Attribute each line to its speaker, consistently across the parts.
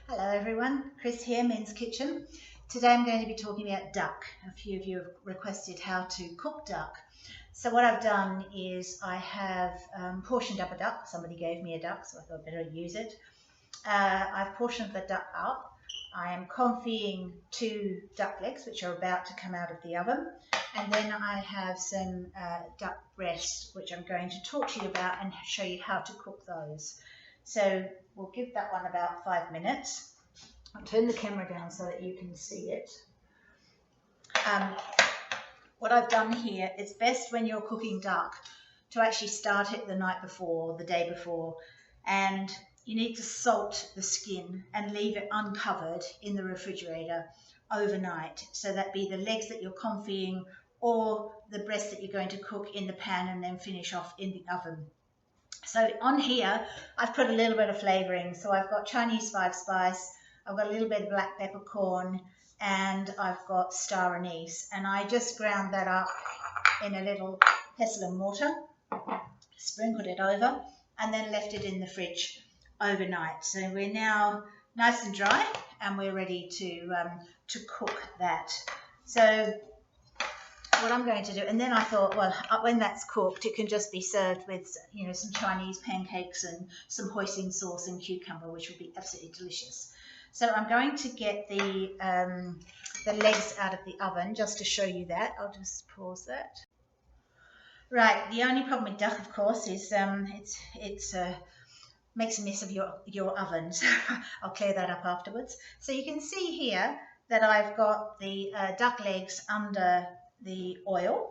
Speaker 1: Hello everyone, Chris here, Men's Kitchen. Today I'm going to be talking about duck. A few of you have requested how to cook duck. So what I've done is I have portioned up a duck. Somebody gave me a duck, so I thought I'd better use it. I've portioned the duck up. I am confying 2 duck legs, which are about to come out of the oven. And then I have some duck breasts, which I'm going to talk to you about and show you how to cook those. So we'll give that one about 5 minutes. I'll turn the camera down so that you can see it. What I've done here, it's best when you're cooking duck to actually start it the night before or the day before, and you need to salt the skin and leave it uncovered in the refrigerator overnight. So that be the legs that you're confying or the breast that you're going to cook in the pan and then finish off in the oven. So on here, I've put a little bit of flavouring. So I've got Chinese 5-spice, I've got a little bit of black peppercorn, and I've got star anise. And I just ground that up in a little pestle and mortar, sprinkled it over, and then left it in the fridge overnight. So we're now nice and dry, and we're ready to cook that. So what I'm going to do, and then I thought, well, when that's cooked, it can just be served with, some Chinese pancakes and some hoisin sauce and cucumber, which would be absolutely delicious. So I'm going to get the legs out of the oven just to show you that. I'll just pause that. Right, the only problem with duck, of course, is it's makes a mess of your oven. So I'll clear that up afterwards. So you can see here that I've got the duck legs under the oil,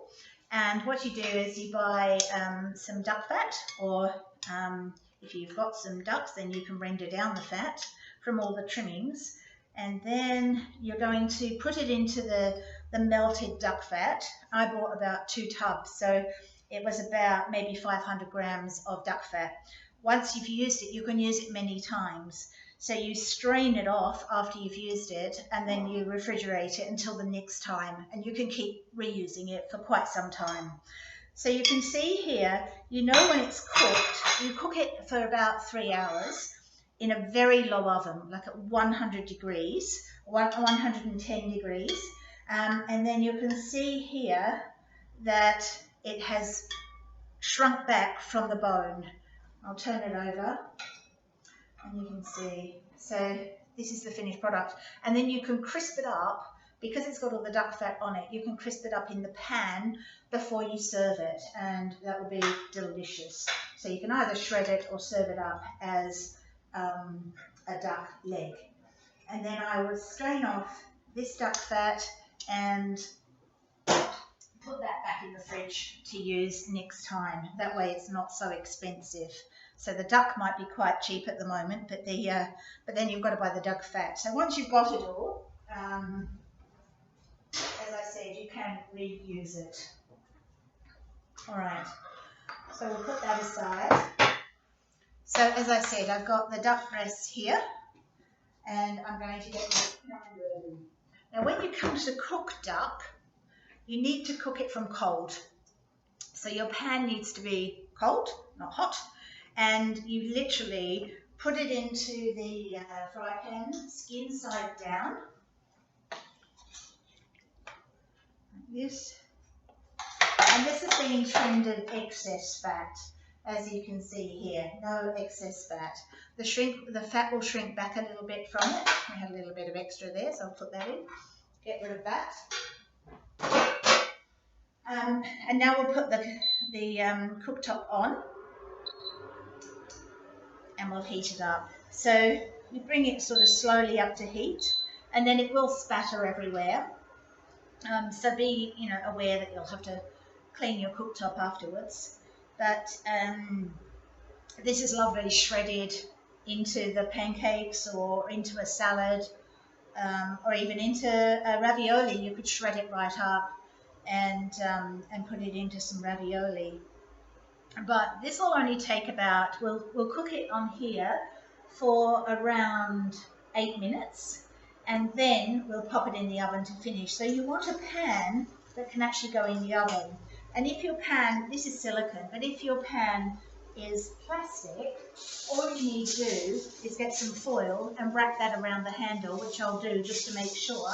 Speaker 1: and what you do is you buy some duck fat, or if you've got some ducks, then you can render down the fat from all the trimmings, and then you're going to put it into the melted duck fat. I bought about 2 tubs, so it was about maybe 500 grams of duck fat. Once you've used it, you can use it many times. So you strain it off after you've used it, and then you refrigerate it until the next time, and you can keep reusing it for quite some time. So you can see here, when it's cooked, you cook it for about 3 hours in a very low oven, like at 100 degrees, 110 degrees, and then you can see here that it has shrunk back from the bone. I'll turn it over, and you can see. So this is the finished product, and then you can crisp it up. Because it's got all the duck fat on it, you can crisp it up in the pan before you serve it, and that will be delicious. So you can either shred it or serve it up as a duck leg. And then I will strain off this duck fat and put that back in the fridge to use next time. That way it's not so expensive. So the duck might be quite cheap at the moment, but then you've got to buy the duck fat. So once you've got it all, as I said, you can reuse it. All right, so we'll put that aside. So as I said, I've got the duck breasts here, and I'm going to get this. Now when you come to cook duck, you need to cook it from cold. So your pan needs to be cold, not hot, and you literally put it into the fry pan, skin side down, like this. And this is being trimmed of excess fat, as you can see here, no excess fat. The fat will shrink back a little bit from it. We had a little bit of extra there, so I'll put that in, get rid of that. And now we'll put the cooktop on, and we'll heat it up. So you bring it sort of slowly up to heat, and then it will spatter everywhere. So be aware that you'll have to clean your cooktop afterwards. But this is lovely shredded into the pancakes or into a salad, or even into a ravioli. You could shred it right up and put it into some ravioli. But this will only take about, we'll cook it on here for around 8 minutes, and then we'll pop it in the oven to finish. So you want a pan that can actually go in the oven. And if your pan, this is silicone, but if your pan is plastic. All you need to do is get some foil and wrap that around the handle, which I'll do just to make sure,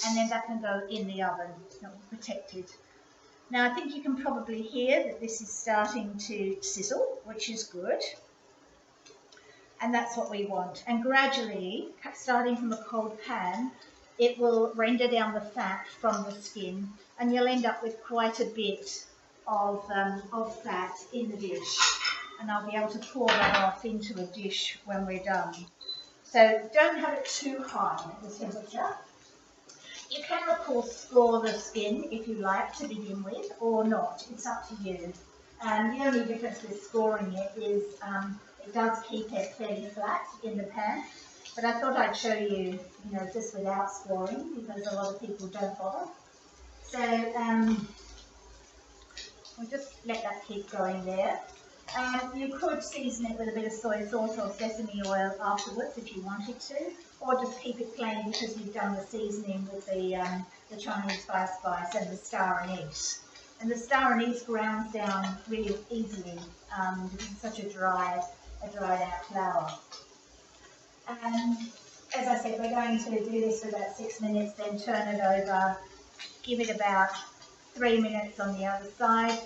Speaker 1: and then that can go in the oven. It'll be protected. Now I think you can probably hear that this is starting to sizzle, which is good. And that's what we want. And gradually, starting from a cold pan, it will render down the fat from the skin, and you'll end up with quite a bit of fat in the dish. And I'll be able to pour that off into a dish when we're done. So don't have it too high at the temperature. You can, of course, score the skin if you like to begin with, or not. It's up to you. The only difference with scoring it is it does keep it fairly flat in the pan. But I thought I'd show you, just without scoring, because a lot of people don't bother. So we'll just let that keep going there. You could season it with a bit of soy sauce or sesame oil afterwards if you wanted to, or just keep it plain because you've done the seasoning with the Chinese spice and the star anise. And the star anise grounds down really easily because it's such a dried out flour. And as I said, we're going to do this for about 6 minutes, then turn it over, give it about 3 minutes on the other side,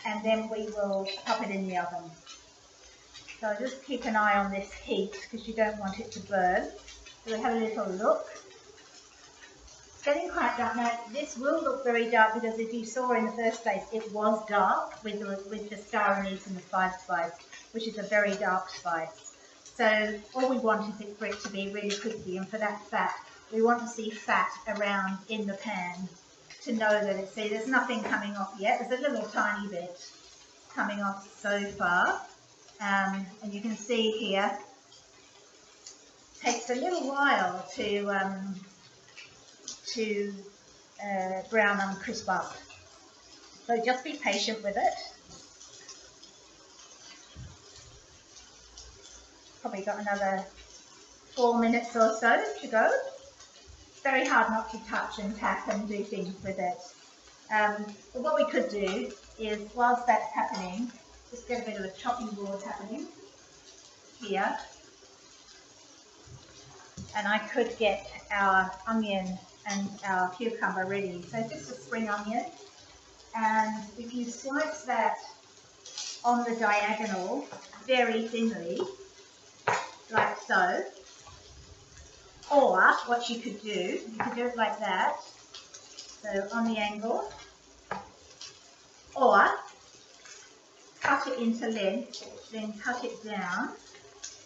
Speaker 1: and then we will pop it in the oven. So just keep an eye on this heat because you don't want it to burn. So we'll have a little look. It's getting quite dark. Now this will look very dark because if you saw in the first place, it was dark with the star anise and the five spice, which is a very dark spice. So all we want is for it to be really crispy, and for that fat, we want to see fat around in the pan to know that it's, see, there's nothing coming off yet. There's a little tiny bit coming off so far. And you can see here, it takes a little while to brown and crisp up. So just be patient with it. Probably got another 4 minutes or so to go. Very hard not to touch and tap and do things with it. But what we could do is, whilst that's happening, just get a bit of a chopping board happening here. And I could get our onion and our cucumber ready. So just a spring onion. And if you slice that on the diagonal very thinly, like so, or what you could do it like that, so on the angle, or cut it into length, then cut it down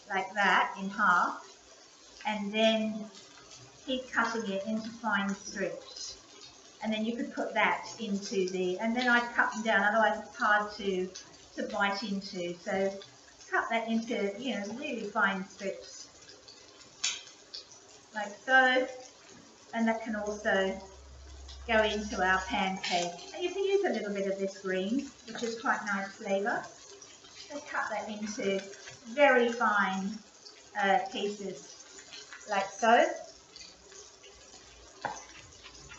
Speaker 1: like that in half, and then keep cutting it into fine strips. And then you could put that into the, and then I'd cut them down, otherwise it's hard to bite into. So cut that into, really fine strips. Like so, and that can also go into our pancake. And you can use a little bit of this green, which is quite nice flavour. So cut that into very fine pieces, like so.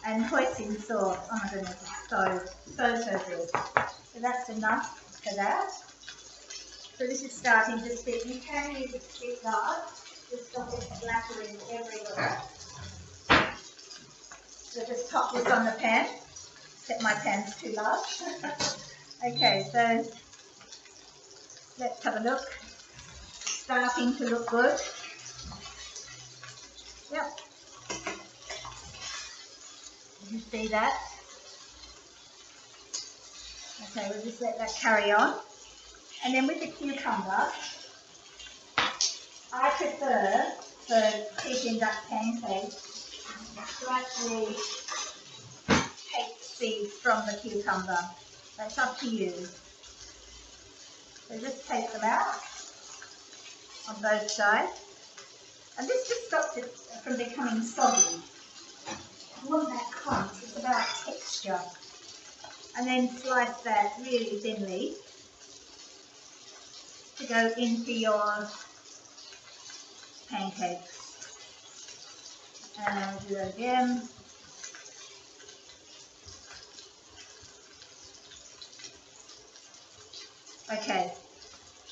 Speaker 1: And hoisin sauce, oh my goodness, it's so good. So that's enough for that. So this is starting to stick. You can use a stick guard to stop it splattering everywhere. So just pop this on the pan, except my pan's too large. Okay, so let's have a look. Starting to look good. Yep. You see that? Okay, we'll just let that carry on. And then with the cucumber, I prefer for Peking duck pancakes to actually take seeds from the cucumber. That's up to you. So just take them out on both sides. And this just stops it from becoming soggy. You want that crunch, it's about texture. And then slice that really thinly to go into your pancakes. And I'll do that again. Okay,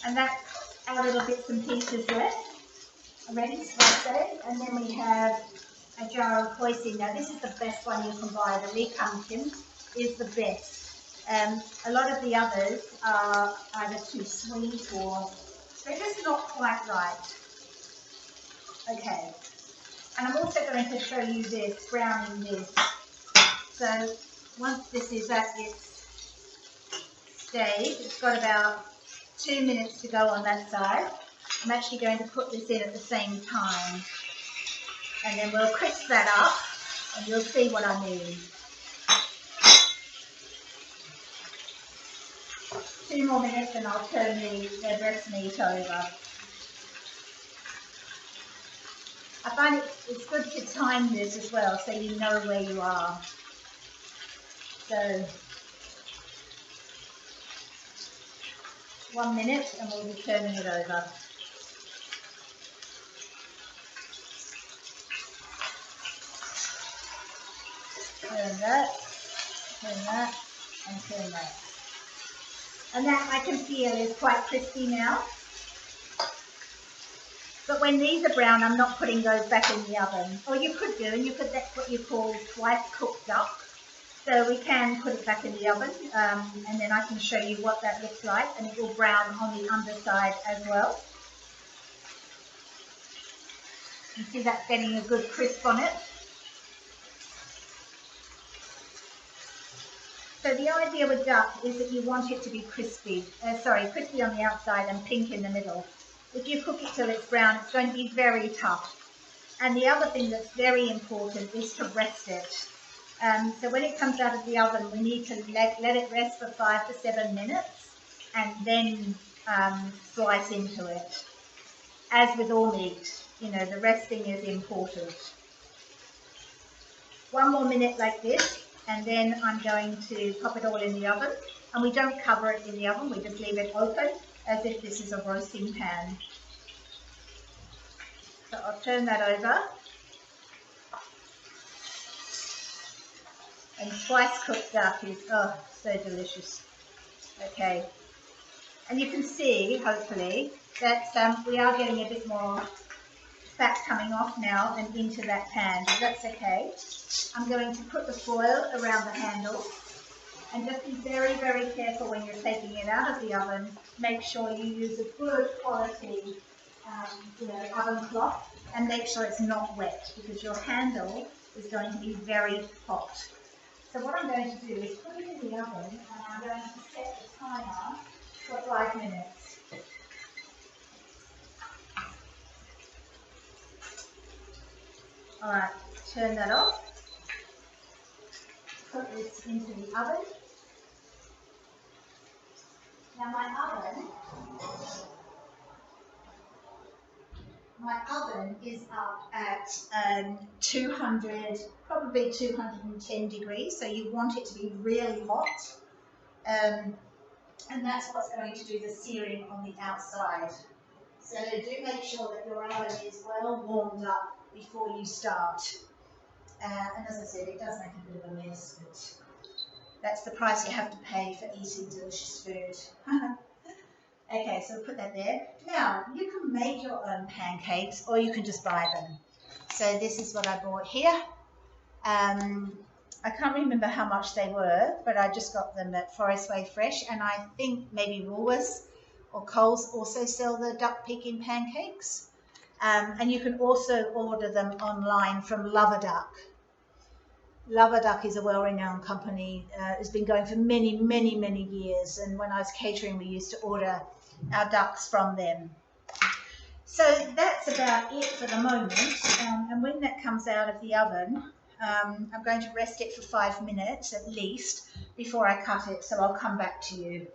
Speaker 1: And that's our little bits and pieces left, ready, so I say. And then we have a jar of hoisin. Now this is the best one you can buy. The lee pumpkin is the best. A lot of the others are either too sweet or they're just not quite right. Okay, and I'm also going to show you this, browning this. So once this is at its stage, it's got about 2 minutes to go on that side. I'm actually going to put this in at the same time. And then we'll crisp that up and you'll see what I mean. 2 more minutes and I'll turn the breast meat over. I find it's good to time this as well so you know where you are. So 1 minute and we'll be turning it over. Turn that, and turn that. And that I can feel is quite crispy now. But when these are brown, I'm not putting those back in the oven. Or you could do, and you could, that's what you call twice cooked duck. So we can put it back in the oven, and then I can show you what that looks like, and it will brown on the underside as well. You see that's getting a good crisp on it. So the idea with duck is that you want it to be crispy on the outside and pink in the middle. If you cook it till it's brown, it's going to be very tough. And the other thing that's very important is to rest it. So when it comes out of the oven, we need to let it rest for 5 to 7 minutes and then slice into it. As with all meat, you know, the resting is important. 1 more minute like this, and then I'm going to pop it all in the oven. And we don't cover it in the oven, we just leave it open as if this is a roasting pan. So I'll turn that over. And twice cooked duck is, oh, so delicious. Okay. And you can see, hopefully, that we are getting a bit more fat coming off now and into that pan, but that's okay. I'm going to put the foil around the handle and just be very, very careful when you're taking it out of the oven. Make sure you use a good quality oven cloth and make sure it's not wet because your handle is going to be very hot. So what I'm going to do is put it in the oven and I'm going to set the timer for 5 minutes. Alright, turn that off. Put this into the oven. Now my oven is up at 200, probably 210 degrees, so you want it to be really hot. And that's what's going to do the searing on the outside. So do make sure that your oven is well warmed up before you start. And as I said, it does make a bit of a mess, but that's the price you have to pay for eating delicious food. Okay, so put that there. Now, you can make your own pancakes or you can just buy them. So this is what I bought here. I can't remember how much they were, but I just got them at Forest Way Fresh, and I think maybe Woolworths or Coles also sell the duck Peking pancakes. And you can also order them online from Love a Duck. Love a Duck is a well-renowned company. It's been going for many, many, many years. And when I was catering, we used to order our ducks from them. So that's about it for the moment. And when that comes out of the oven, I'm going to rest it for 5 minutes at least before I cut it. So I'll come back to you.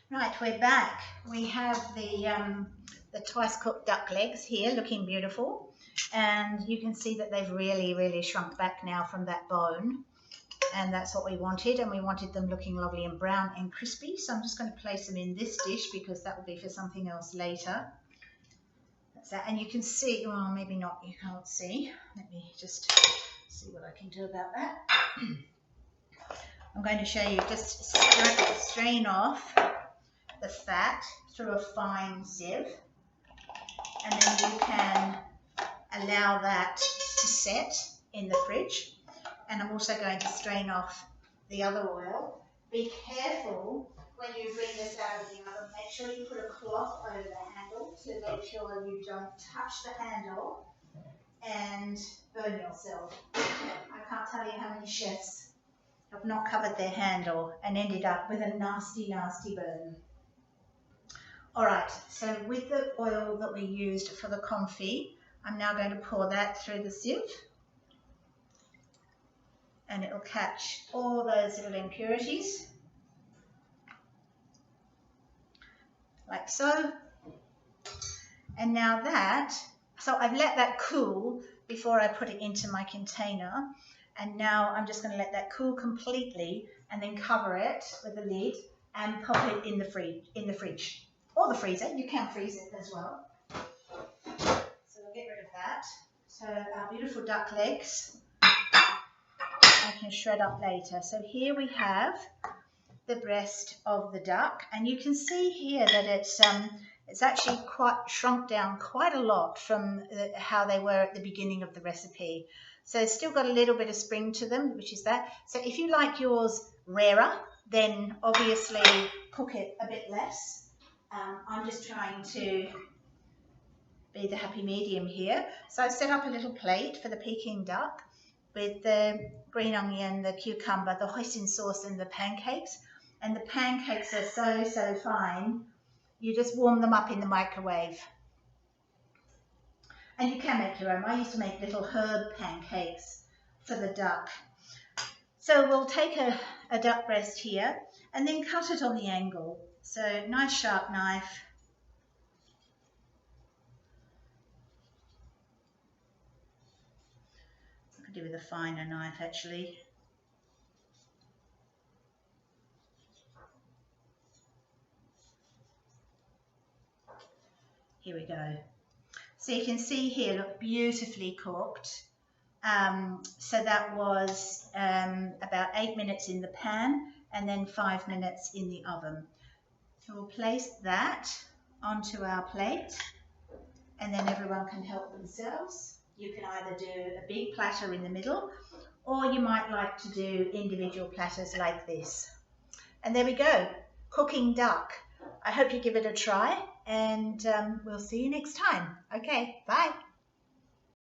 Speaker 1: Right, we're back. We have the twice cooked duck legs here looking beautiful. And you can see that they've really, really shrunk back now from that bone. And that's what we wanted. And we wanted them looking lovely and brown and crispy. So I'm just going to place them in this dish because that will be for something else later. That's that. And you can see, well, maybe not, you can't see. Let me just see what I can do about that. I'm going to show you, just strain off the fat through a fine sieve, and then you can allow that to set in the fridge. And I'm also going to strain off the other oil. Be careful when you bring this out of the oven. Make sure you put a cloth over the handle to make sure you don't touch the handle and burn yourself. I can't tell you how many chefs have not covered their handle and ended up with a nasty, nasty burn. All right, so with the oil that we used for the confit, I'm now going to pour that through the sieve, and it will catch all those little impurities, like so. And now so I've let that cool before I put it into my container, and now I'm just going to let that cool completely and then cover it with a lid and pop it in the fridge or the freezer. You can freeze it as well. So we'll get rid of that. So our beautiful duck legs I can shred up later. So here we have the breast of the duck, and you can see here that it's actually quite shrunk down quite a lot from how they were at the beginning of the recipe. So it's still got a little bit of spring to them, which is that. So if you like yours rarer, then obviously cook it a bit less. I'm just trying to be the happy medium here. So I've set up a little plate for the Peking duck with the green onion, the cucumber, the hoisin sauce, and the pancakes. And the pancakes are so, so fine. You just warm them up in the microwave. And you can make your own. I used to make little herb pancakes for the duck. So we'll take a duck breast here and then cut it on the angle. So nice sharp knife. I could do with a finer knife actually. Here we go. So you can see here, look, beautifully cooked. So that was about 8 minutes in the pan and then 5 minutes in the oven. So we'll place that onto our plate, and then everyone can help themselves. You can either do a big platter in the middle, or you might like to do individual platters like this. And there we go, cooking duck. I hope you give it a try, and we'll see you next time. Okay, bye.